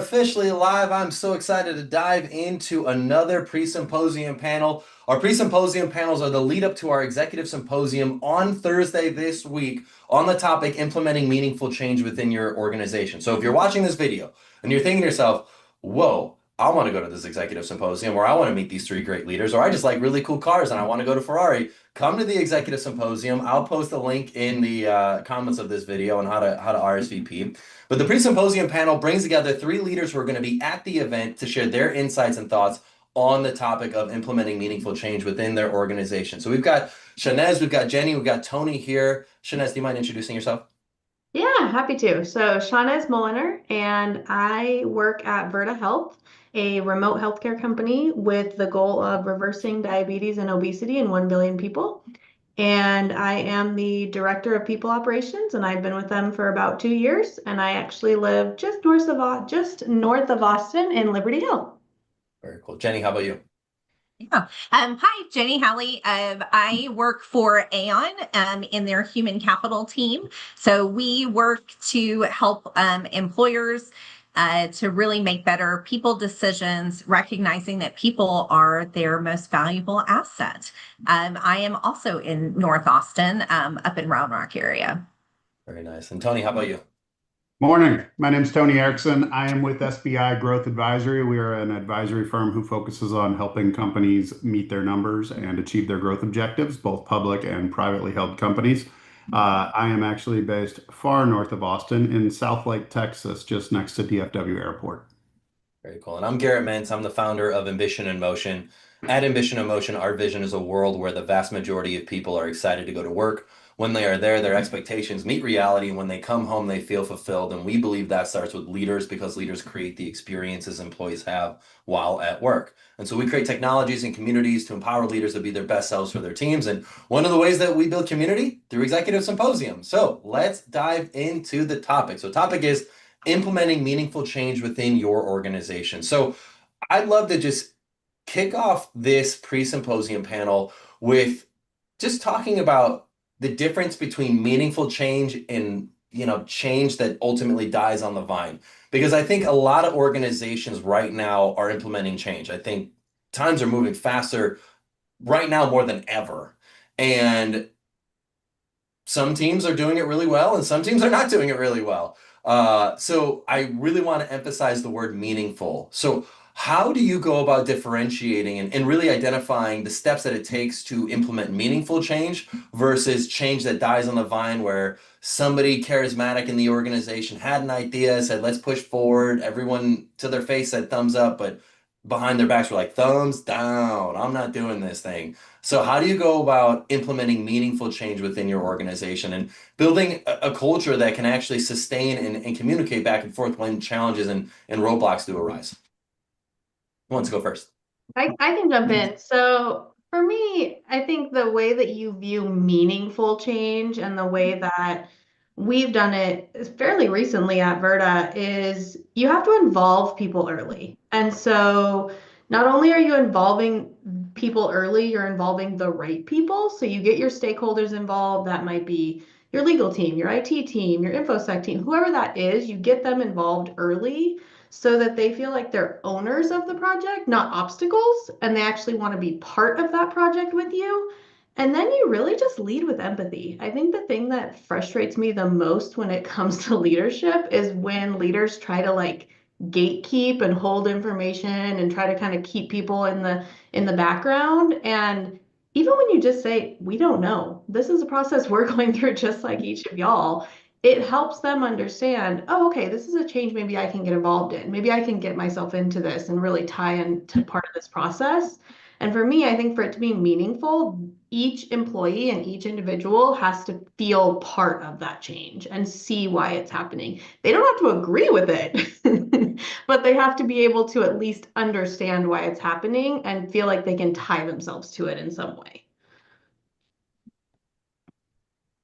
officially live. I'm so excited to dive into another pre-symposium panel. Our pre-symposium panels are the lead up to our executive symposium on Thursday this week on the topic implementing meaningful change within your organization. So if you're watching this video and you're thinking to yourself, whoa, I want to go to this executive symposium, or I want to meet these three great leaders, or I just like really cool cars and I want to go to Ferrari, come to the executive symposium. I'll post a link in the comments of this video on how to RSVP. But the pre-symposium panel brings together three leaders who are going to be at the event to share their insights and thoughts on the topic of implementing meaningful change within their organization. So we've got ShaNez, we've got Jenny, we've got Tony here. ShaNez, do you mind introducing yourself? Yeah, happy to. So, ShaNez Mulliner, and I work at Virta Health, a remote healthcare company with the goal of reversing diabetes and obesity in 1 billion people. And I am the director of people operations, and I've been with them for about 2 years. And I actually live just north of Austin in Liberty Hill. Very cool. Jenny, how about you? Yeah. Hi, Jenny Halley. I work for Aon in their human capital team. So we work to help employers to really make better people decisions, recognizing that people are their most valuable asset. I am also in North Austin, up in Round Rock area. Very nice. And Tony, how about you? Morning. My name is Tony Erickson. I am with SBI Growth Advisory. We are an advisory firm who focuses on helping companies meet their numbers and achieve their growth objectives, both public and privately held companies. I am actually based far north of Austin in Southlake, Texas, just next to DFW Airport. Very cool. And I'm Garrett Mintz. I'm the founder of Ambition in Motion. At Ambition in Motion, our vision is a world where the vast majority of people are excited to go to work. When they are there, their expectations meet reality. And when they come home, they feel fulfilled. And we believe that starts with leaders, because leaders create the experiences employees have while at work. And so we create technologies and communities to empower leaders to be their best selves for their teams. And one of the ways that we build community through Executive Symposium. So let's dive into the topic. So topic is implementing meaningful change within your organization. So I'd love to just kick off this pre-symposium panel with just talking about the difference between meaningful change and change that ultimately dies on the vine. Because I think a lot of organizations right now are implementing change. I think times are moving faster right now more than ever. And some teams are doing it really well and some teams are not doing it really well. So I really want to emphasize the word meaningful. So how do you go about differentiating and really identifying the steps that it takes to implement meaningful change versus change that dies on the vine, where somebody charismatic in the organization had an idea, said, let's push forward. Everyone to their face said thumbs up, but behind their backs were like, thumbs down, I'm not doing this thing. So how do you go about implementing meaningful change within your organization and building a culture that can actually sustain and communicate back and forth when challenges and roadblocks do arise? Who wants to go first? I can jump in. So for me, I think the way that you view meaningful change and the way that we've done it fairly recently at Virta is you have to involve people early. And so not only are you involving people early, you're involving the right people. So you get your stakeholders involved. That might be your legal team, your IT team, your InfoSec team, whoever that is, you get them involved early so that they feel like they're owners of the project, not obstacles, and they actually want to be part of that project with you. And then you really just lead with empathy. I think the thing that frustrates me the most when it comes to leadership is when leaders try to like gatekeep and hold information and try to kind of keep people in the background. And even when you just say, we don't know, this is a process we're going through just like each of y'all, it helps them understand, oh, okay, this is a change maybe I can get involved in. Maybe I can get myself into this and really tie into part of this process. And for me, I think for it to be meaningful, each employee and each individual has to feel part of that change and see why it's happening. They don't have to agree with it, but they have to be able to at least understand why it's happening and feel like they can tie themselves to it in some way.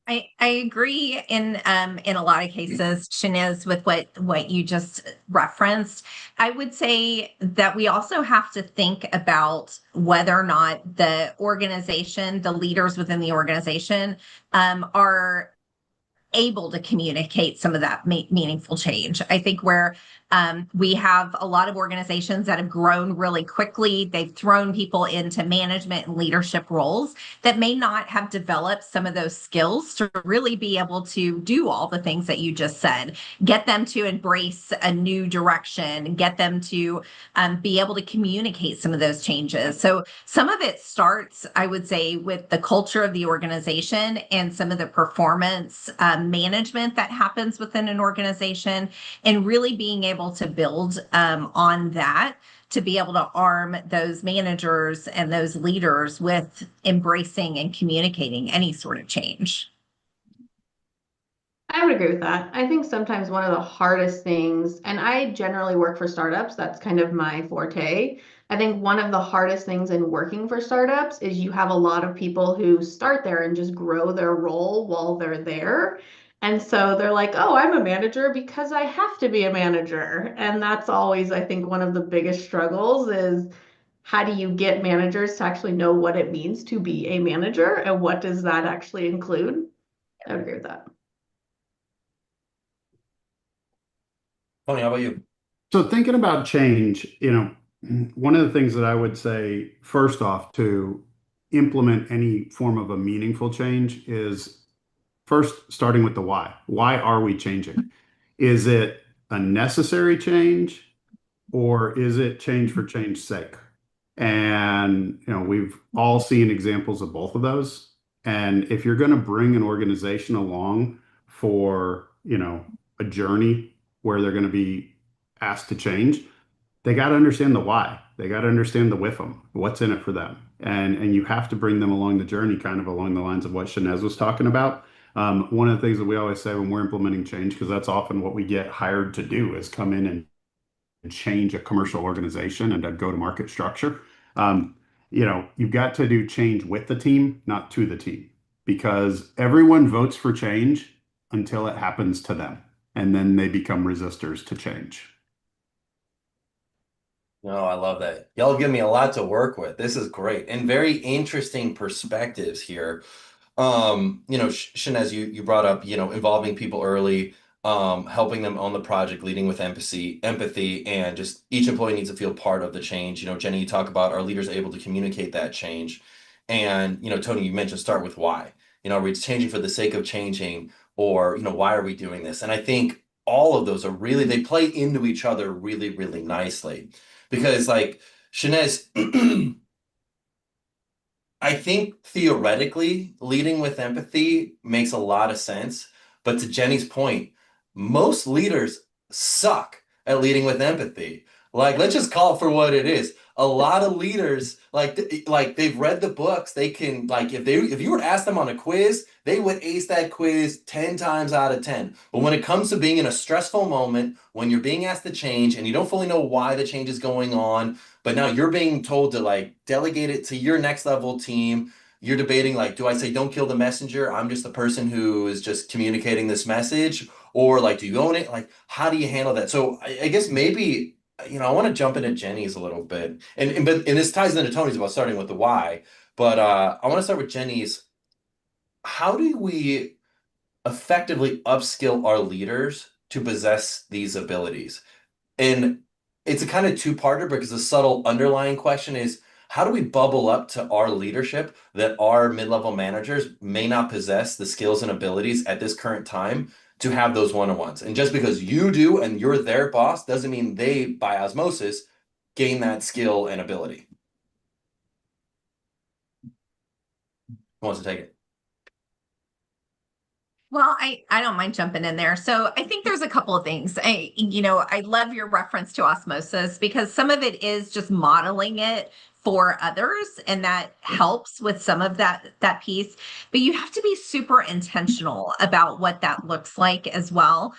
I agree in a lot of cases, ShaNez, with what you just referenced. I would say that we also have to think about whether or not the organization, the leaders within the organization, are able to communicate some of that meaningful change. I think where We have a lot of organizations that have grown really quickly. They've thrown people into management and leadership roles that may not have developed some of those skills to really be able to do all the things that you just said, get them to embrace a new direction, get them to be able to communicate some of those changes. So some of it starts, I would say, with the culture of the organization and some of the performance management that happens within an organization, and really being able to build on that to be able to arm those managers and those leaders with embracing and communicating any sort of change. I would agree with that. I think sometimes one of the hardest things, and I generally work for startups, that's kind of my forte. I think one of the hardest things in working for startups is you have a lot of people who start there and just grow their role while they're there. And so they're like, oh, I'm a manager because I have to be a manager. And that's always, I think, one of the biggest struggles is how do you get managers to actually know what it means to be a manager and what does that actually include? I would agree with that. Tony, how about you? So thinking about change, one of the things that I would say first off to implement any form of a meaningful change is first starting with the why. Why are we changing? Is it a necessary change or is it change for change's sake? And we've all seen examples of both of those. And if you're going to bring an organization along for, a journey where they're going to be asked to change, they got to understand the why. They got to understand the with them, what's in it for them. And you have to bring them along the journey, kind of along the lines of what ShaNez was talking about. One of the things that we always say when we're implementing change, because that's often what we get hired to do, is come in and change a commercial organization and a go-to-market structure. You've got to do change with the team, not to the team, because everyone votes for change until it happens to them, and then they become resistors to change. No, I love that. Y'all give me a lot to work with. This is great and very interesting perspectives here. ShaNez, you brought up, involving people early, helping them on the project, leading with empathy, and just each employee needs to feel part of the change. Jenny, you talk about our leaders able to communicate that change. And, Tony, you mentioned start with why. Are we changing for the sake of changing, or, why are we doing this? And I think all of those they play into each other really, really nicely. Because like ShaNez, I think theoretically leading with empathy makes a lot of sense. But to Jenny's point, most leaders suck at leading with empathy. Like, let's just call it for what it is. A lot of leaders, like they've read the books, they can, like, if you were to ask them on a quiz, they would ace that quiz 10 times out of 10. But when it comes to being in a stressful moment, when you're being asked to change and you don't fully know why the change is going on, but now you're being told to like delegate it to your next level team, you're debating like, do I say don't kill the messenger? I'm just the person who is just communicating this message, or like, do you own it? Like, how do you handle that? So I guess maybe, I want to jump into Jenny's a little bit, and this ties into Tony's about starting with the why, but I want to start with Jenny's. How do we effectively upskill our leaders to possess these abilities? And it's a kind of two-parter, because the subtle underlying question is, how do we bubble up to our leadership that our mid-level managers may not possess the skills and abilities at this current time to have those one-on-ones? And just because you do and you're their boss doesn't mean they, by osmosis, gain that skill and ability. Who wants to take it? Well, I don't mind jumping in there. So I think there's a couple of things. I love your reference to osmosis, because some of it is just modeling it for others, and that helps with some of that piece. But you have to be super intentional about what that looks like as well,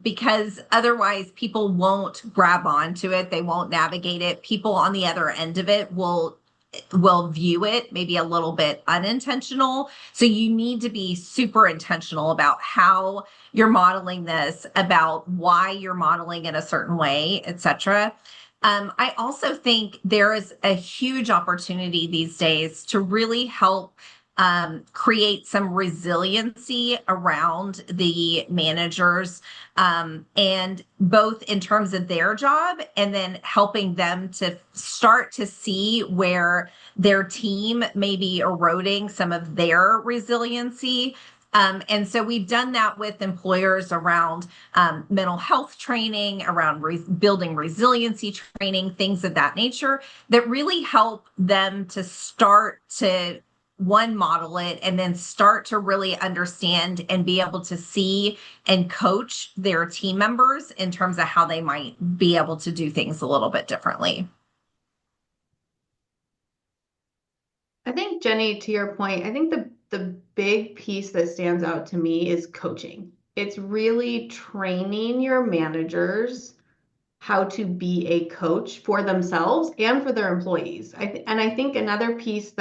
because otherwise people won't grab onto it. They won't navigate it. People on the other end of it will view it maybe a little bit unintentional. So you need to be super intentional about how you're modeling this, about why you're modeling it a certain way, etc. I also think there is a huge opportunity these days to really help create some resiliency around the managers, and both in terms of their job and then helping them to start to see where their team may be eroding some of their resiliency. And so we've done that with employers around mental health training, around building resiliency training, things of that nature that really help them to start to model it and then start to really understand and be able to see and coach their team members in terms of how they might be able to do things a little bit differently. I think, Jenny, to your point, I think the big piece that stands out to me is coaching. It's really training your managers how to be a coach for themselves and for their employees. And I think another piece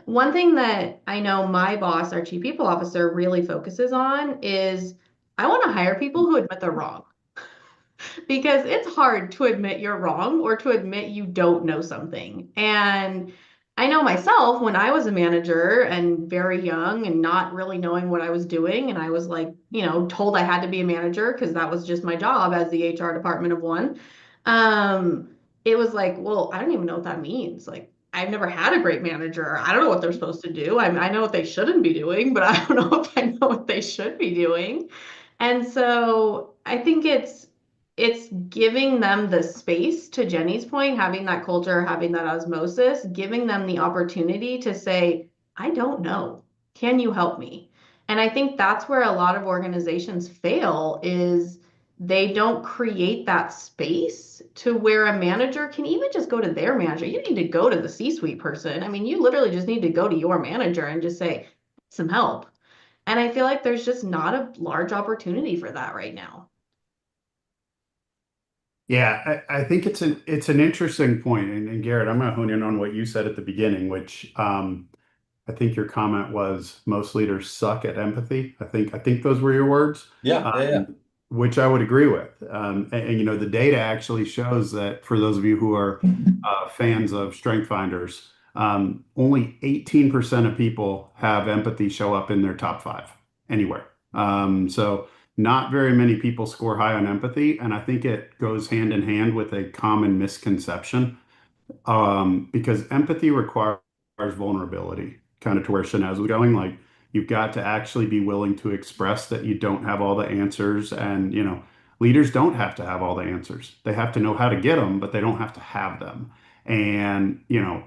one thing that I know my boss, our chief people officer, really focuses on is I want to hire people who admit they're wrong. Because it's hard to admit you're wrong or to admit you don't know something. And I know myself when I was a manager and very young and not really knowing what I was doing, and I was like, told I had to be a manager because that was just my job as the HR department of one. It was like, well, I don't even know what that means. Like, I've never had a great manager. I don't know what they're supposed to do. I know what they shouldn't be doing, but I don't know if I know what they should be doing. And so I think it's giving them the space, to Jenny's point, having that culture, having that osmosis, giving them the opportunity to say, I don't know. Can you help me? And I think that's where a lot of organizations fail is they don't create that space to where a manager can even just go to their manager. You need to go to the C-suite person. I mean, you literally just need to go to your manager and just say, some help. And I feel like there's just not a large opportunity for that right now. Yeah, I think it's an interesting point. And Garrett, I'm going to hone in on what you said at the beginning, which I think your comment was most leaders suck at empathy. I think those were your words. Yeah. Which I would agree with. And the data actually shows that for those of you who are fans of Strength Finders, only 18% of people have empathy show up in their top 5 anywhere. So not very many people score high on empathy, and I think it goes hand in hand with a common misconception, because empathy requires vulnerability, kind of to where ShaNez was going. Like, you've got to actually be willing to express that you don't have all the answers, and leaders don't have to have all the answers. They have to know how to get them, but they don't have to have them. And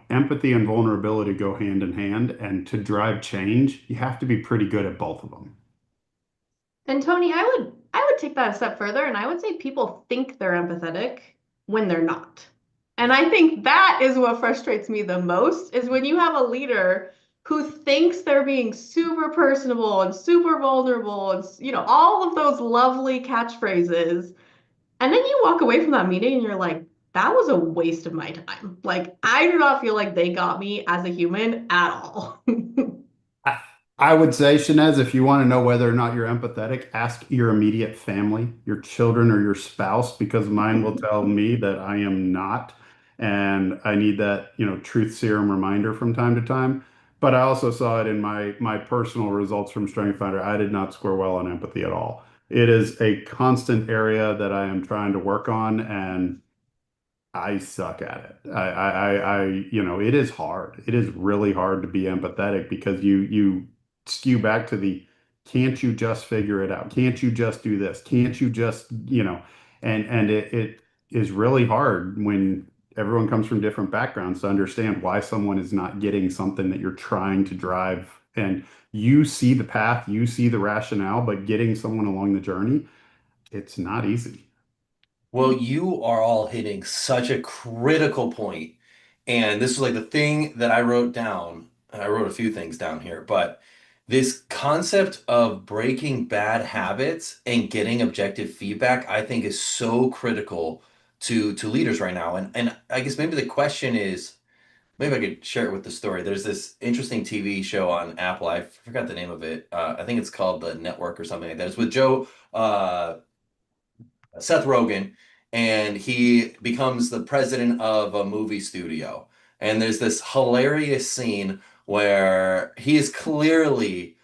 empathy and vulnerability go hand in hand, and to drive change, you have to be pretty good at both of them. And Tony, I would take that a step further and I would say people think they're empathetic when they're not. And I think that is what frustrates me the most is when you have a leader who thinks they're being super personable and super vulnerable and all of those lovely catchphrases. And then you walk away from that meeting and you're like, that was a waste of my time. Like, I do not feel like they got me as a human at all. I would say, ShaNez, if you want to know whether or not you're empathetic, ask your immediate family, your children, or your spouse, because mine will tell me that I am not. And I need that, truth serum reminder from time to time. But I also saw it in my personal results from Strength Finder. I did not score well on empathy at all. It is a constant area that I am trying to work on, and I suck at it. It is hard. It is really hard to be empathetic because you skew back to the can't you just figure it out? Can't you just do this? Can't you just, and it is really hard when everyone comes from different backgrounds to understand why someone is not getting something that you're trying to drive. And you see the path, you see the rationale, but getting someone along the journey, it's not easy. Well, you are all hitting such a critical point. And this was like the thing that I wrote down. And I wrote a few things down here, but this concept of breaking bad habits and getting objective feedback, I think is so critical to leaders right now. And I guess maybe the question is, maybe I could share it with the story. There's this interesting TV show on Apple. I forgot the name of it. I think it's called The Network or something like that. It's with Seth Rogen, and he becomes the president of a movie studio. And there's this hilarious scene where he is clearly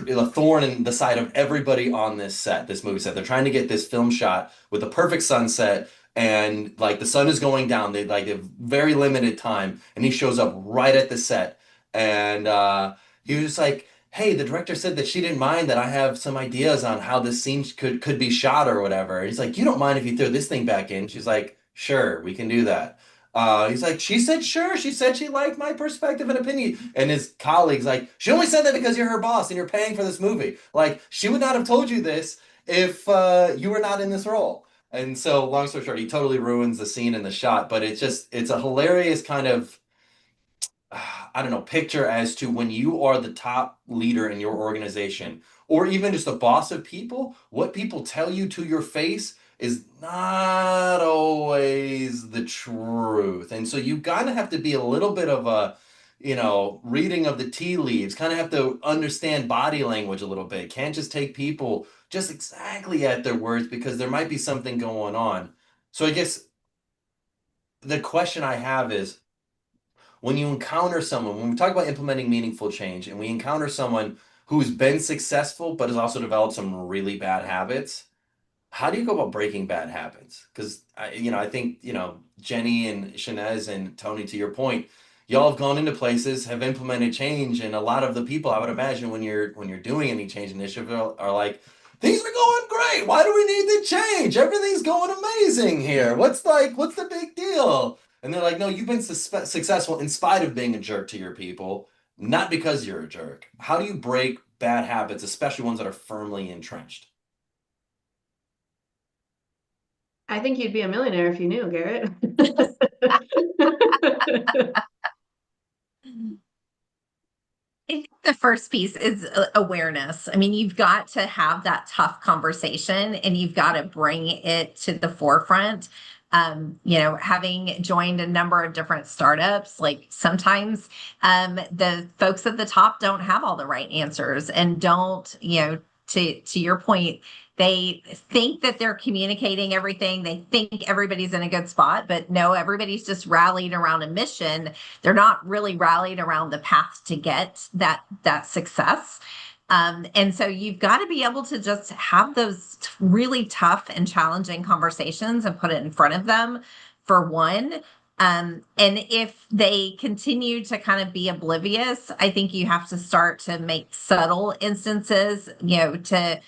a thorn in the side of everybody on this movie set. They're trying to get this film shot with a perfect sunset, and like the sun is going down. They like have very limited time, and he shows up right at the set, and he was just like, "Hey, the director said that she didn't mind that I have some ideas on how this scene could be shot or whatever." And he's like, "You don't mind if you throw this thing back in?" She's like, "Sure, we can do that." He's like, she said, sure. She said she liked my perspective and opinion. And his colleagues like, she only said that because you're her boss and you're paying for this movie. Like, she would not have told you this if you were not in this role. And so, long story short, he totally ruins the scene and the shot. But it's a hilarious kind of, I don't know, picture as to when you are the top leader in your organization, or even just a boss of people, what people tell you to your face is not always the truth. And so you kind of have to be a little bit of a, reading of the tea leaves, kind of have to understand body language a little bit. Can't just take people just exactly at their words because there might be something going on. So I guess the question I have is, when you encounter someone, when we talk about implementing meaningful change, and we encounter someone who's been successful but has also developed some really bad habits, how do you go about breaking bad habits? Because I think Jenny and ShaNez and Tony, to your point, y'all have gone into places, have implemented change, and a lot of the people, I would imagine, when you're doing any change initiative, are like, things are going great. Why do we need to change? Everything's going amazing here. What's the big deal? And they're like, no, you've been successful in spite of being a jerk to your people, not because you're a jerk. How do you break bad habits, especially ones that are firmly entrenched? I think you'd be a millionaire if you knew, Garrett. I think the first piece is awareness. I mean, you've got to have that tough conversation and you've got to bring it to the forefront. Having joined a number of different startups, like sometimes the folks at the top don't have all the right answers and don't, to your point, they think that they're communicating everything. They think everybody's in a good spot, but no, everybody's just rallied around a mission. They're not really rallied around the path to get that success. And so you've got to be able to just have those really tough and challenging conversations and put it in front of them, for one. And if they continue to kind of be oblivious, I think you have to start to make subtle instances, to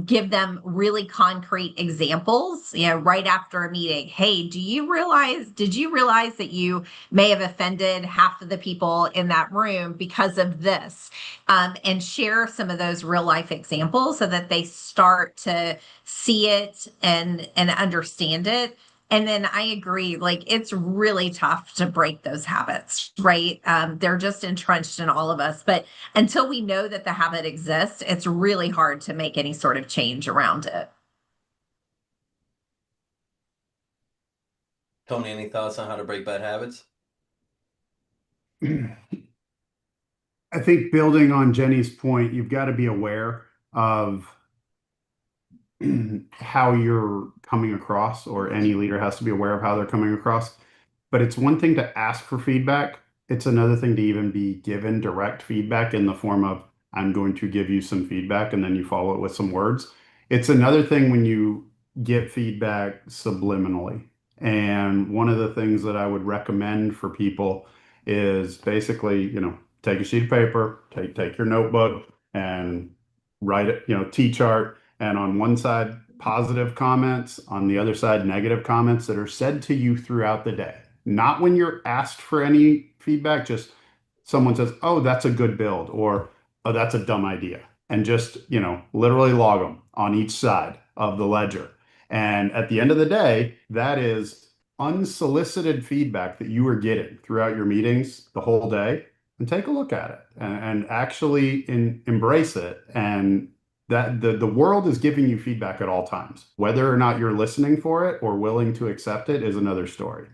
give them really concrete examples, right after a meeting. Hey, did you realize that you may have offended half of the people in that room because of this? And share some of those real life examples so that they start to see it and understand it. And then I agree, like it's really tough to break those habits, right? They're just entrenched in all of us. But until we know that the habit exists, it's really hard to make any sort of change around it. Tony, any thoughts on how to break bad habits? I think building on Jenny's point, you've got to be aware of how you're coming across, or any leader has to be aware of how they're coming across. But it's one thing to ask for feedback. It's another thing to even be given direct feedback in the form of, I'm going to give you some feedback, and then you follow it with some words. It's another thing when you get feedback subliminally. And one of the things that I would recommend for people is basically, take a sheet of paper, take your notebook and write it, T-chart, and on one side, positive comments, on the other side, negative comments that are said to you throughout the day. Not when you're asked for any feedback, just someone says, oh, that's a good build, or oh, that's a dumb idea. And just, literally log them on each side of the ledger. And at the end of the day, that is unsolicited feedback that you are getting throughout your meetings the whole day. And take a look at it and actually embrace it. And that the world is giving you feedback at all times. Whether or not you're listening for it or willing to accept it is another story.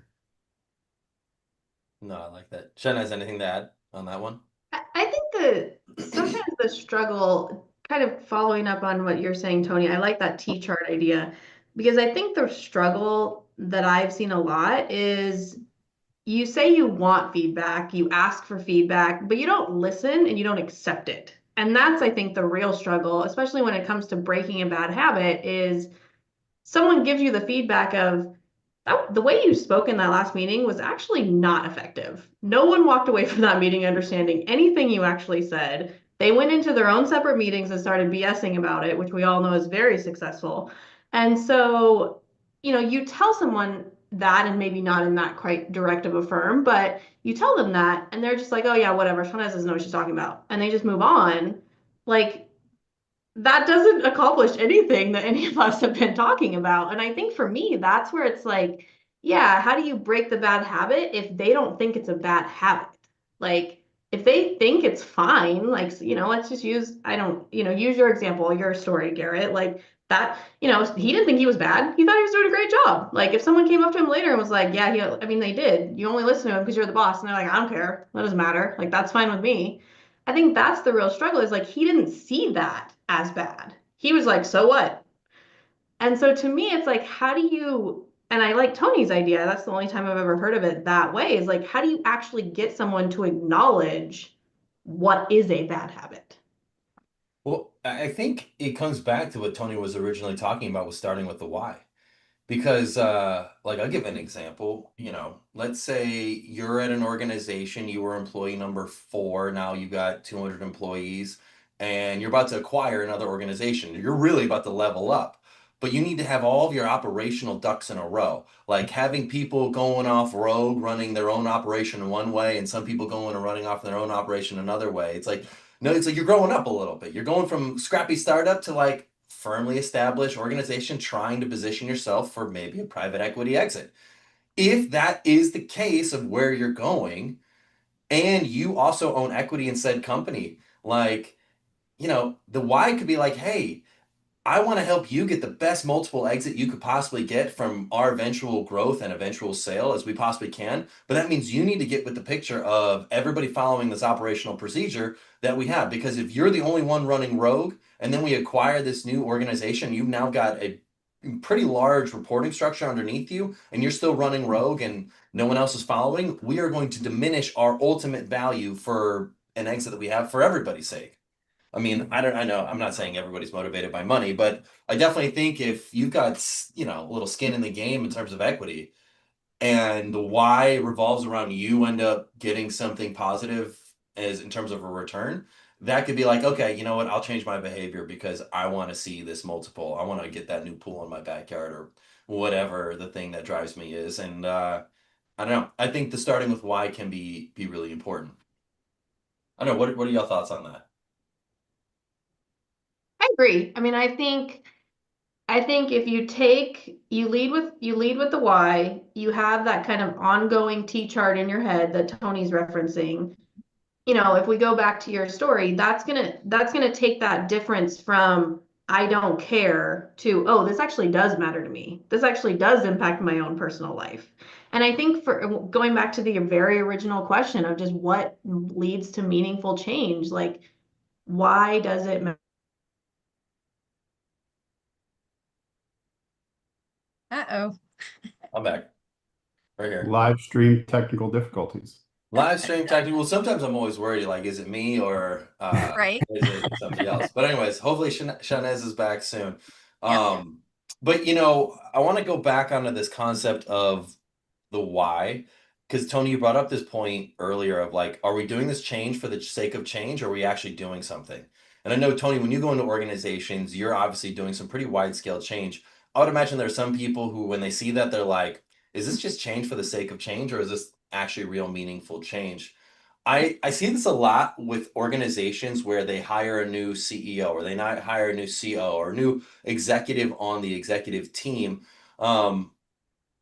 No, I like that. ShaNez, anything to add on that one? I think that sometimes the struggle, kind of following up on what you're saying, Tony, I like that T-chart idea, because I think the struggle that I've seen a lot is you say you want feedback, you ask for feedback, but you don't listen and you don't accept it. And that's, I think, the real struggle, especially when it comes to breaking a bad habit, is someone gives you the feedback of the way you spoke in that last meeting was actually not effective. No one walked away from that meeting understanding anything you actually said. They went into their own separate meetings and started BSing about it, which we all know is very successful. And so, you tell someone that, and maybe not in that quite direct of a firm, but you tell them that, and they're just like, oh yeah, whatever, ShaNez doesn't know what she's talking about. And they just move on. Like, that doesn't accomplish anything that any of us have been talking about. And I think for me, that's where it's like, yeah, how do you break the bad habit if they don't think it's a bad habit? Like, if they think it's fine, like, let's just use, I don't, use your example, your story, Garrett, like that, he didn't think he was bad. He thought he was doing a great job. Like, if someone came up to him later and was like, yeah, I mean, they did. You only listen to him because you're the boss. And they're like, I don't care. That doesn't matter. Like, that's fine with me. I think that's the real struggle, is like he didn't see that as bad. He was like, so what? And so to me, it's like, how do you, and I like Tony's idea, that's the only time I've ever heard of it that way, is like, how do you actually get someone to acknowledge what is a bad habit? Well, I think it comes back to what Tony was originally talking about, was starting with the why. Because, like, I'll give an example. Let's say you're at an organization, you were employee number 4, now you got 200 employees, and you're about to acquire another organization. You're really about to level up, but you need to have all of your operational ducks in a row. Like having people going off rogue, running their own operation one way, and some people going and running off their own operation another way. It's like, no, it's like you're growing up a little bit. You're going from scrappy startup to like firmly established organization trying to position yourself for maybe a private equity exit. If that is the case of where you're going, and you also own equity in said company, like, the why could be like, hey, I want to help you get the best multiple exit you could possibly get from our eventual growth and eventual sale as we possibly can. But that means you need to get with the picture of everybody following this operational procedure that we have. Because if you're the only one running rogue, and then we acquire this new organization, you've now got a pretty large reporting structure underneath you, and you're still running rogue and no one else is following, we are going to diminish our ultimate value for an exit that we have for everybody's sake. I mean, I know I'm not saying everybody's motivated by money, but I definitely think if you've got, a little skin in the game in terms of equity, and the why revolves around you end up getting something positive as in terms of a return, that could be like, okay, you know what? I'll change my behavior because I want to see this multiple. I want to get that new pool in my backyard, or whatever the thing that drives me is. And I don't know. I think the starting with why can be really important. I don't know. What are y'all thoughts on that? I agree. I mean, I think if you lead with the why, you have that kind of ongoing T chart in your head that Tony's referencing. If we go back to your story, that's gonna take that difference from I don't care to, oh, this actually does matter to me. This actually does impact my own personal life. And I think, for going back to the very original question of just what leads to meaningful change, like, why does it matter? Uh-oh. I'm back right here. Live stream technical difficulties. Live stream technical. Well, sometimes I'm always worried, like, is it me or Right. is it somebody else? But anyways, hopefully ShaNez is back soon. Yeah. But I want to go back onto this concept of the why, because Tony, you brought up this point earlier of like, are we doing this change for the sake of change, or are we actually doing something? And I know, Tony, when you go into organizations, you're obviously doing some pretty wide scale change. I would imagine there are some people who, when they see that, they're like, is this just change for the sake of change, or is this actually real meaningful change? I see this a lot with organizations where they hire a new CEO, or they not hire a new CO, or a new executive on the executive team,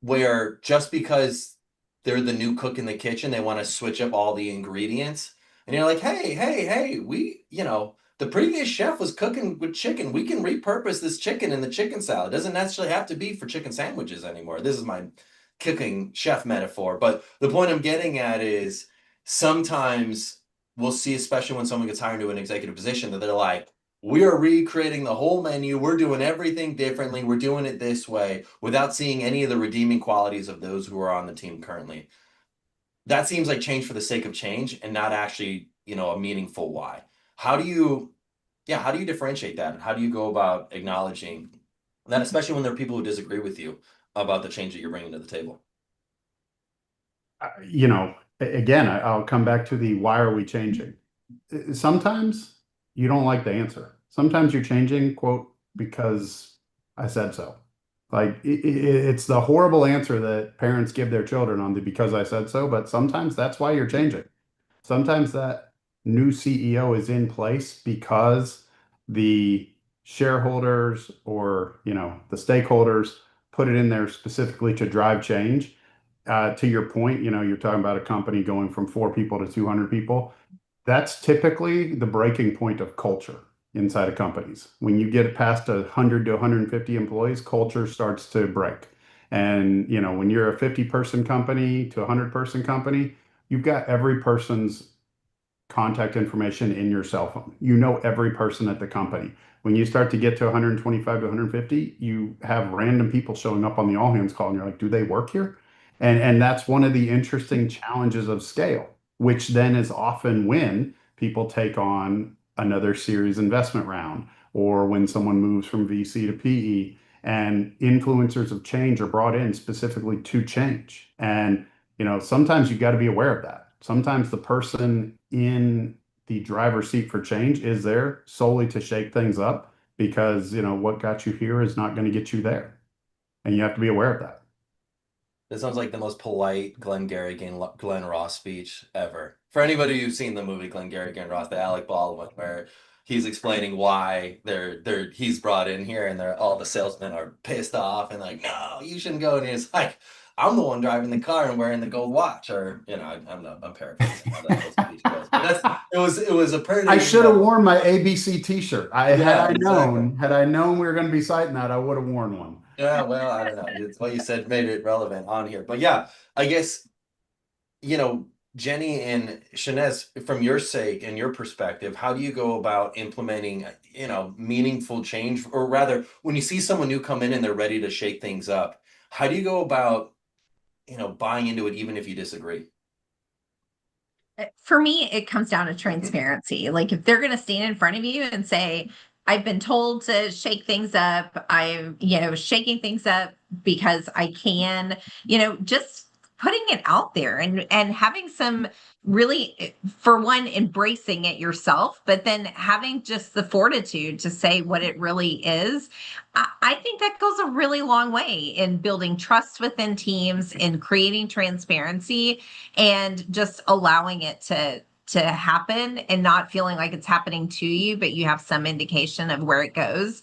where just because they're the new cook in the kitchen, they want to switch up all the ingredients. And you're like, hey, the previous chef was cooking with chicken. We can repurpose this chicken in the chicken salad. It doesn't necessarily have to be for chicken sandwiches anymore. This is my cooking chef metaphor. But the point I'm getting at is sometimes we'll see, especially when someone gets hired to an executive position, that they're like, we are recreating the whole menu. We're doing everything differently. We're doing it this way, without seeing any of the redeeming qualities of those who are on the team currently. that seems like change for the sake of change and not actually, a meaningful why. How do you differentiate that? And how do you go about acknowledging that, especially when there are people who disagree with you about the change that you're bringing to the table? Again, I'll come back to the why are we changing? Sometimes you don't like the answer. Sometimes you're changing, quote, because I said so. Like it's the horrible answer that parents give their children on the because I said so, but sometimes that's why you're changing. Sometimes that new CEO is in place because the shareholders or, the stakeholders put it in there specifically to drive change. To your point, you're talking about a company going from 4 people to 200 people. That's typically the breaking point of culture inside of companies. When you get past 100 to 150 employees, culture starts to break. And, when you're a 50-person company to a 100-person company, you've got every person's contact information in your cell phone. You know every person at the company. When you start to get to 125 to 150, you have random people showing up on the all hands call, and you're like, do they work here? And that's one of the interesting challenges of scale, which then is often when people take on another series investment round, or when someone moves from VC to PE, and influencers of change are brought in specifically to change. And sometimes you've got to be aware of that. Sometimes the person in the driver's seat for change is there solely to shake things up because, what got you here is not going to get you there. And you have to be aware of that. This sounds like the most polite Glenn Ross speech ever. For anybody who's seen the movie Glengarry Glen Ross, the Alec Baldwin, where he's explaining why he's brought in here, and all the salesmen are pissed off and like, no, you shouldn't go. And he's like, I'm the one driving the car and wearing the gold watch, or I'm paraphrasing how that speech goes. But it was a pretty. I should have worn my ABC T-shirt. Exactly. Had I known we were going to be citing that, I would have worn one. Yeah, well, I don't know. It's what you said made it relevant on here. But yeah, I guess, Jenny and ShaNez, from your sake and your perspective, how do you go about implementing, meaningful change? Or rather, when you see someone new come in and they're ready to shake things up, how do you go about, buying into it even if you disagree? For me, it comes down to transparency. Like if they're going to stand in front of you and say, I've been told to shake things up, I'm, shaking things up because I can, just putting it out there and having some really, for one, embracing it yourself, but then having just the fortitude to say what it really is. I think that goes a really long way in building trust within teams, in creating transparency, and just allowing it to happen and not feeling like it's happening to you, but you have some indication of where it goes.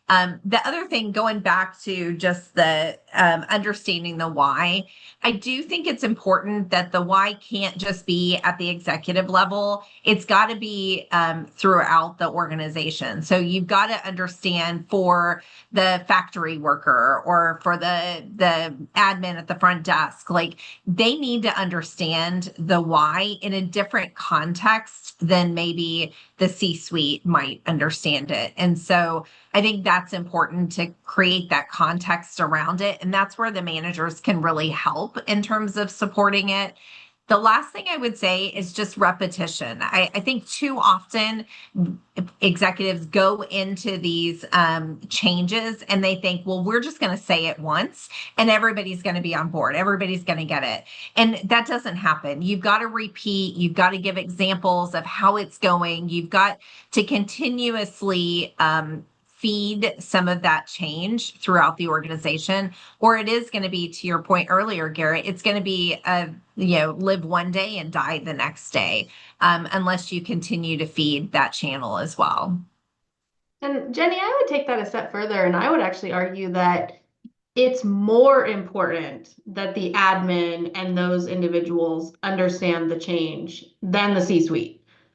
The other thing, going back to just the understanding the why, I do think it's important that the why can't just be at the executive level. It's got to be throughout the organization. So you've got to understand for the factory worker or for the admin at the front desk, like they need to understand the why in a different context than maybe the C-suite might understand it. And so I think that's important to create that context around it. And that's where the managers can really help in terms of supporting it. The last thing I would say is just repetition. I think too often executives go into these changes and they think, well, we're just going to say it once and everybody's going to be on board. Everybody's going to get it. And that doesn't happen. You've got to repeat. You've got to give examples of how it's going. You've got to continuously feed some of that change throughout the organization, or it is going to be, to your point earlier, Garrett, it's going to be live one day and die the next day, unless you continue to feed that channel as well. And Jenny, I would take that a step further, and I would actually argue that it's more important that the admin and those individuals understand the change than the C-suite.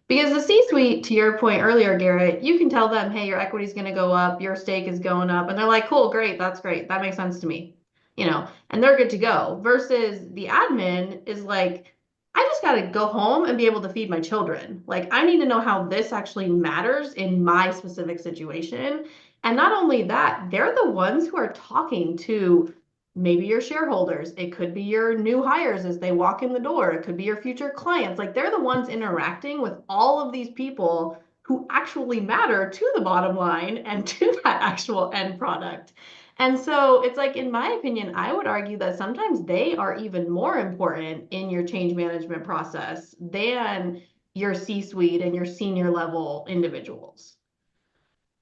Because the C-suite, to your point earlier, Garrett, you can tell them, hey, your equity is going to go up, your stake is going up. And they're like, cool, great, that's great. That makes sense to me. And they're good to go. Versus the admin is like, I just got to go home and be able to feed my children. Like, I need to know how this actually matters in my specific situation. And not only that, they're the ones who are talking to maybe your shareholders. It could be your new hires as they walk in the door. It could be your future clients. Like they're the ones interacting with all of these people who actually matter to the bottom line and to that actual end product. And so it's like, in my opinion, I would argue that sometimes they are even more important in your change management process than your C-suite and your senior level individuals.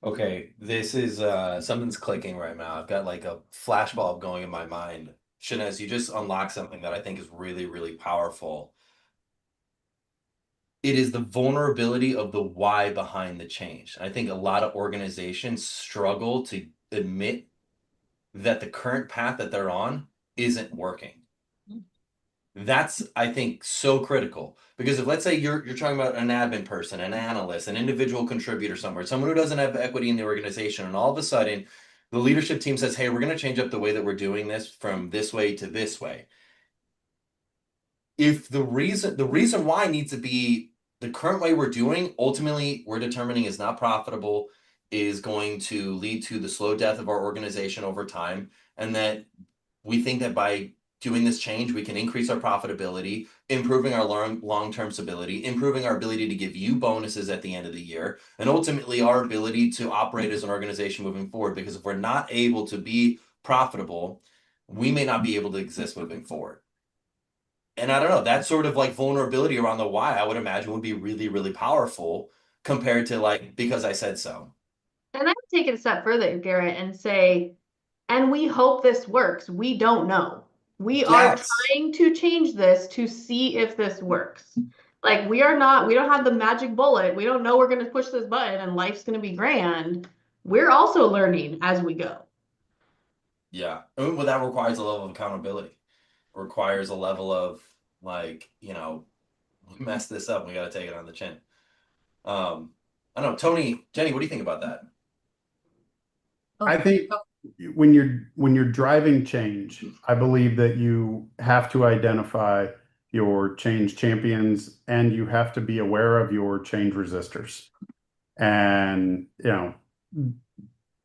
Okay, this is something's clicking right now. I've got like a flashbulb going in my mind. ShaNez, you just unlocked something that I think is really, really powerful. It is the vulnerability of the why behind the change. I think a lot of organizations struggle to admit that the current path that they're on isn't working. That's, I think, so critical, because if, let's say you're talking about an admin person, an analyst, an individual contributor somewhere, someone who doesn't have equity in the organization, and all of a sudden the leadership team says, hey, we're going to change up the way that we're doing this from this way to this way. If the reason why needs to be the current way we're doing, ultimately we're determining is not profitable, is going to lead to the slow death of our organization over time, and that we think that by doing this change, we can increase our profitability, improving our long-term stability, improving our ability to give you bonuses at the end of the year, and ultimately our ability to operate as an organization moving forward. Because if we're not able to be profitable, we may not be able to exist moving forward. And I don't know, that sort of like vulnerability around the why, I would imagine would be really, really powerful compared to like, because I said so. And I would take it a step further, Garrett, and say, and we hope this works. We don't know. We are Yes. trying to change this to see if this works. Like we don't have the magic bullet. We don't know we're going to push this button and life's going to be grand. We're also learning as we go. Yeah. Well, that requires a level of accountability. Requires a level of like, we messed this up. We got to take it on the chin. I don't know, Tony, Jenny, what do you think about that? I think when you're driving change, I believe that you have to identify your change champions and you have to be aware of your change resistors. And,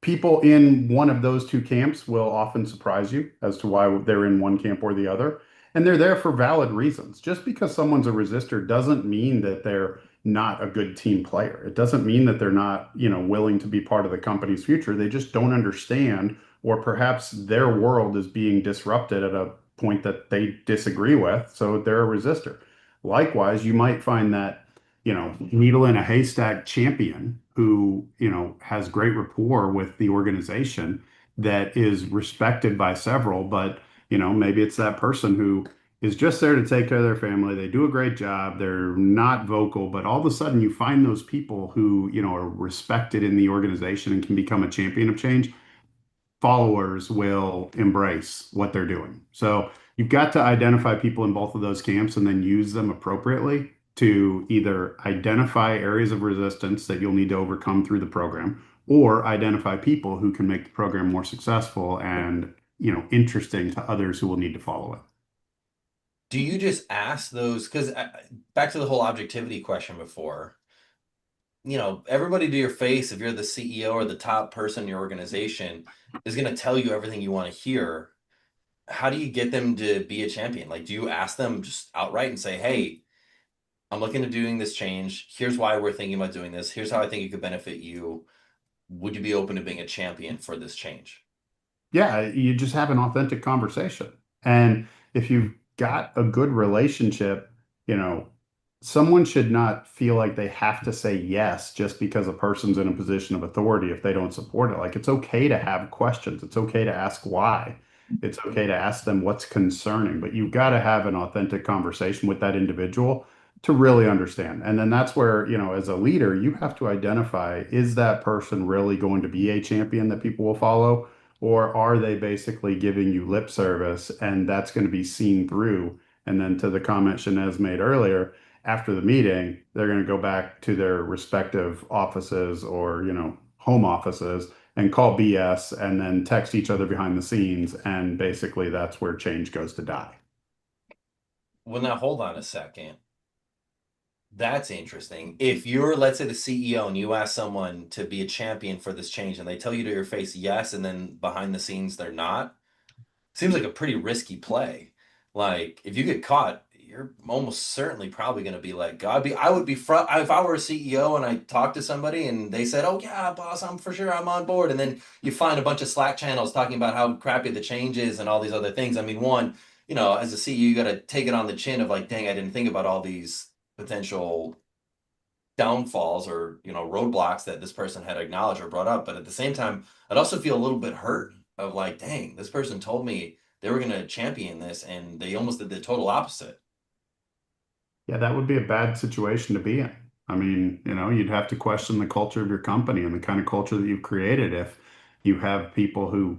people in one of those two camps will often surprise you as to why they're in one camp or the other. And they're there for valid reasons. Just because someone's a resistor doesn't mean that they're not a good team player. It doesn't mean that they're not, willing to be part of the company's future. They just don't understand, or perhaps their world is being disrupted at a point that they disagree with. So they're a resistor. Likewise, you might find that needle in a haystack champion who, has great rapport with the organization that is respected by several, but, maybe it's that person who is just there to take care of their family. They do a great job. They're not vocal, but all of a sudden you find those people who, are respected in the organization and can become a champion of change. Followers will embrace what they're doing. So you've got to identify people in both of those camps and then use them appropriately to either identify areas of resistance that you'll need to overcome through the program, or identify people who can make the program more successful and, interesting to others who will need to follow it. Do you just ask those? Because back to the whole objectivity question before, everybody to your face, if you're the CEO or the top person in your organization, is going to tell you everything you want to hear. How do you get them to be a champion? Like, do you ask them just outright and say, hey, I'm looking at doing this change. Here's why we're thinking about doing this. Here's how I think it could benefit you. Would you be open to being a champion for this change? Yeah, you just have an authentic conversation. And if you've got a good relationship, you know, someone should not feel like they have to say yes just because a person's in a position of authority if they don't support it. Like it's okay to have questions. It's okay to ask why. It's okay to ask them what's concerning, but you've got to have an authentic conversation with that individual to really understand. And then that's where, as a leader, you have to identify, is that person really going to be a champion that people will follow? Or are they basically giving you lip service and that's going to be seen through? And then to the comment ShaNez made earlier, after the meeting, they're going to go back to their respective offices or, home offices and call BS and then text each other behind the scenes. And basically that's where change goes to die. Well, now hold on a second. That's interesting. If you're, let's say, the CEO and you ask someone to be a champion for this change and they tell you to your face yes, and then behind the scenes they're not, seems like a pretty risky play. Like if you get caught, you're almost certainly probably going to be let go. I would be if I were a CEO and I talked to somebody and they said, "Oh yeah, boss, I'm on board," and then you find a bunch of Slack channels talking about how crappy the change is and all these other things. I mean, one, as a CEO, you got to take it on the chin of like, dang, I didn't think about all these potential downfalls or roadblocks that this person had acknowledged or brought up. But at the same time, I'd also feel a little bit hurt of like, dang, this person told me they were going to champion this and they almost did the total opposite. Yeah, that would be a bad situation to be in. I mean, you'd have to question the culture of your company and the kind of culture that you've created if you have people who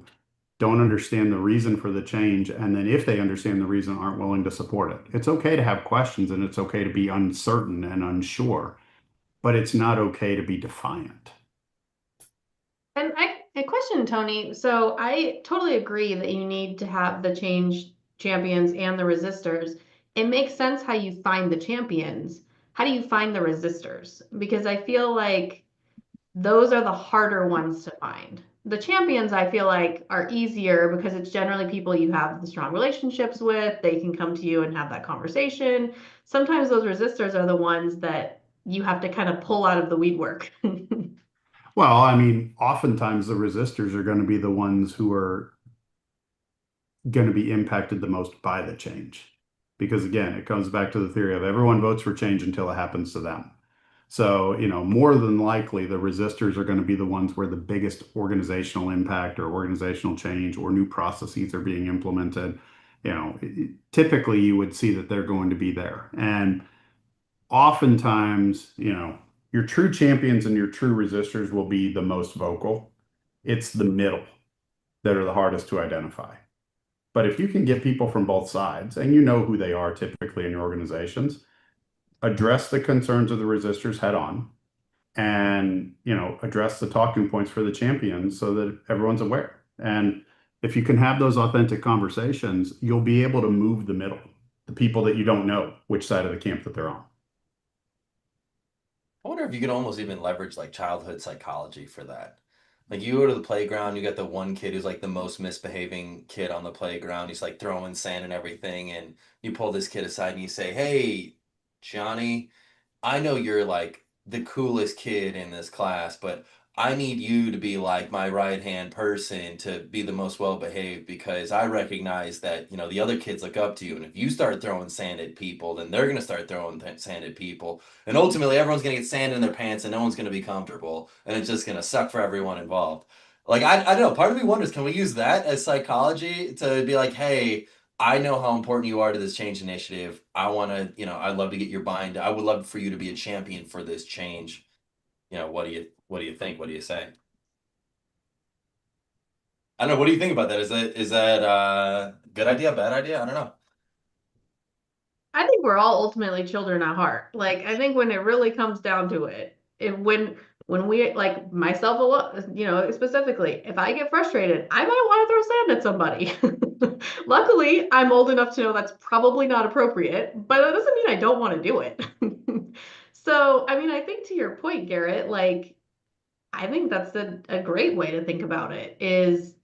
don't understand the reason for the change, and then if they understand the reason, aren't willing to support it. It's okay to have questions and it's okay to be uncertain and unsure, but it's not okay to be defiant. And a question, Tony. So I totally agree that you need to have the change champions and the resistors. It makes sense how you find the champions. How do you find the resistors? Because I feel like those are the harder ones to find. The champions, I feel like, are easier because it's generally people you have the strong relationships with. They can come to you and have that conversation. Sometimes those resistors are the ones that you have to kind of pull out of the weed work. Well, I mean, oftentimes the resistors are going to be the ones who are going to be impacted the most by the change. Because again, it comes back to the theory of everyone votes for change until it happens to them. So, more than likely, the resistors are going to be the ones where the biggest organizational impact or organizational change or new processes are being implemented. Typically you would see that they're going to be there. And oftentimes, your true champions and your true resistors will be the most vocal. It's the middle that are the hardest to identify. But if you can get people from both sides, and you know who they are typically in your organizations, address the concerns of the resistors head on, and address the talking points for the champions so that everyone's aware. And if you can have those authentic conversations, you'll be able to move the middle, the people that you don't know which side of the camp that they're on. I wonder if you could almost even leverage like childhood psychology for that. Like you go to the playground, you got the one kid who's like the most misbehaving kid on the playground. He's like throwing sand and everything, and you pull this kid aside and you say, "Hey, Johnny, I know you're like the coolest kid in this class, but I need you to be like my right hand person to be the most well behaved because I recognize that, the other kids look up to you. And if you start throwing sand at people, then they're going to start throwing sand at people. And ultimately, everyone's going to get sand in their pants and no one's going to be comfortable. And it's just going to suck for everyone involved." Like, I don't know. Part of me wonders, can we use that as psychology to be like, hey, I know how important you are to this change initiative. I want to, I'd love to get your buy-in. I would love for you to be a champion for this change. What do you think? What do you say? I don't know. What do you think about that? Is that good idea, bad idea? I don't know. I think we're all ultimately children at heart. Like, I think when it really comes down to it, when we like myself a lot, specifically, if I get frustrated, I might want to throw sand at somebody. Luckily, I'm old enough to know that's probably not appropriate, but that doesn't mean I don't want to do it. So, I mean, I think to your point, Garrett, like, I think that's a great way to think about it is,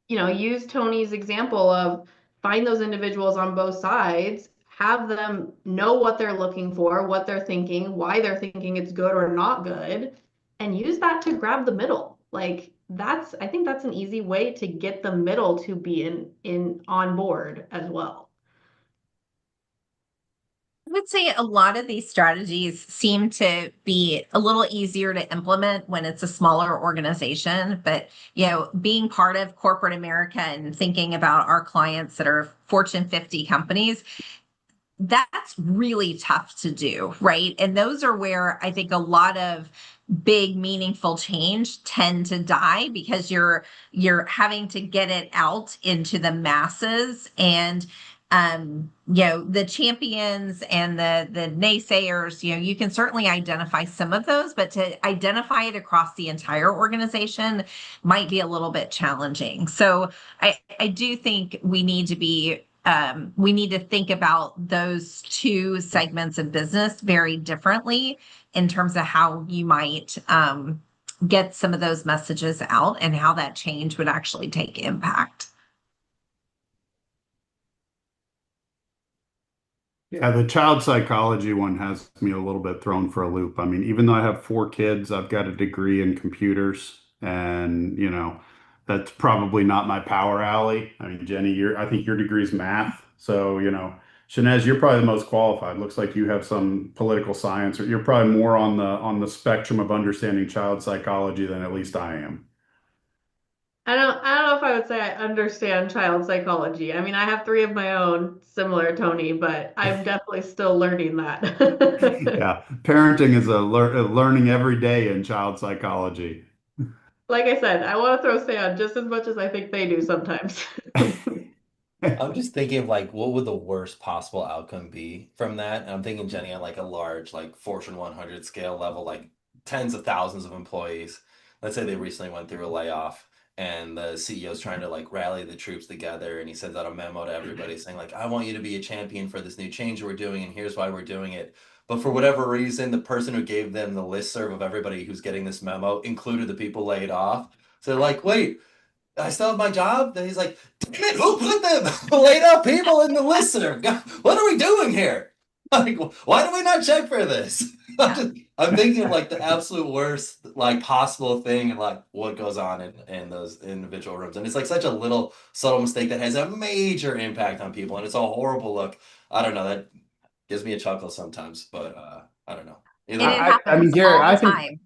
use Tony's example of find those individuals on both sides, have them know what they're looking for, what they're thinking, why they're thinking it's good or not good, and use that to grab the middle. Like I think that's an easy way to get the middle to be in on board as well. I would say a lot of these strategies seem to be a little easier to implement when it's a smaller organization. But, being part of corporate America and thinking about our clients that are Fortune 50 companies, that's really tough to do, right? And those are where I think a lot of big meaningful change tend to die because you're having to get it out into the masses. And the champions and the naysayers, you can certainly identify some of those, but to identify it across the entire organization might be a little bit challenging. So I do think we need to think about those two segments of business very differently in terms of how you might get some of those messages out and how that change would actually take impact. Yeah, the child psychology one has me a little bit thrown for a loop. I mean, even though I have 4 kids, I've got a degree in computers, and that's probably not my power alley. I mean, Jenny, I think your degree is math, so ShaNez, you're probably the most qualified. Looks like you have some political science, or you're probably more on the spectrum of understanding child psychology than at least I am. I don't know if I would say I understand child psychology. I mean, I have 3 of my own, similar Tony, but I'm definitely still learning that. Yeah, parenting is a learning every day in child psychology. Like I said, I want to throw sand just as much as I think they do sometimes. I'm just thinking of like what would the worst possible outcome be from that? And I'm thinking, Jenny, on like a large, like Fortune 100 scale level, like tens of thousands of employees. Let's say they recently went through a layoff and the CEO's trying to like rally the troops together and he sends out a memo to everybody saying like, I want you to be a champion for this new change we're doing and here's why we're doing it. But for whatever reason, the person who gave them the listserv of everybody who's getting this memo included the people laid off. So they're like, wait, I still have my job? Then he's like, damn it, who put them laid up people in the listener? God, what are we doing here? Like, why do we not check for this? I'm thinking of like the absolute worst, like possible thing and like what goes on in those individual rooms. And it's like such a little subtle mistake that has a major impact on people. And it's a horrible look. I don't know. That gives me a chuckle sometimes, but I don't know. And Either it way. I mean, happens Garrett, all I the think, time.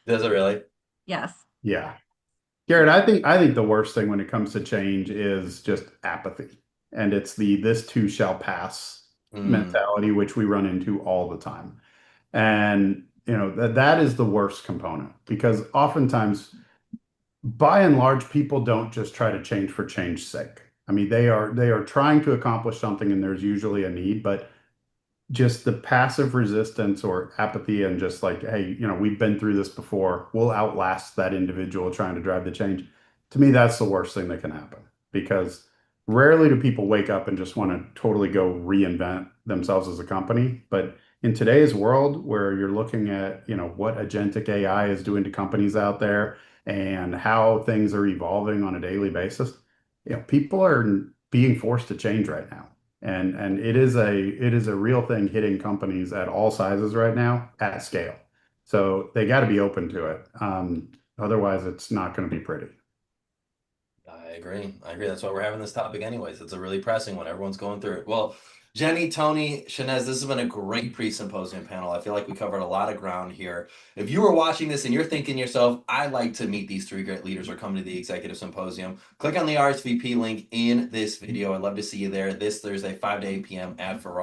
Does it really? Yes. yeah. Garrett, I think the worst thing when it comes to change is just apathy. And it's the this too shall pass Mm, mentality, which we run into all the time. And that is the worst component because oftentimes, by and large, people don't just try to change for change's sake. I mean, they are trying to accomplish something and there's usually a need, but just the passive resistance or apathy and just like, hey, we've been through this before. We'll outlast that individual trying to drive the change. To me, that's the worst thing that can happen because rarely do people wake up and just want to totally go reinvent themselves as a company. But in today's world where you're looking at, what agentic AI is doing to companies out there and how things are evolving on a daily basis, people are being forced to change right now. And it is a real thing hitting companies at all sizes right now at scale. So they got to be open to it. Otherwise, it's not going to be pretty. I agree. I agree. That's why we're having this topic anyways. It's a really pressing one. Everyone's going through it. Well, Jenny, Tony, ShaNez, this has been a great pre-symposium panel. I feel like we covered a lot of ground here. If you are watching this and you're thinking to yourself, I'd like to meet these 3 great leaders or come to the Executive Symposium, click on the RSVP link in this video. I'd love to see you there this Thursday, 5 to 8 p.m. at Ferrari.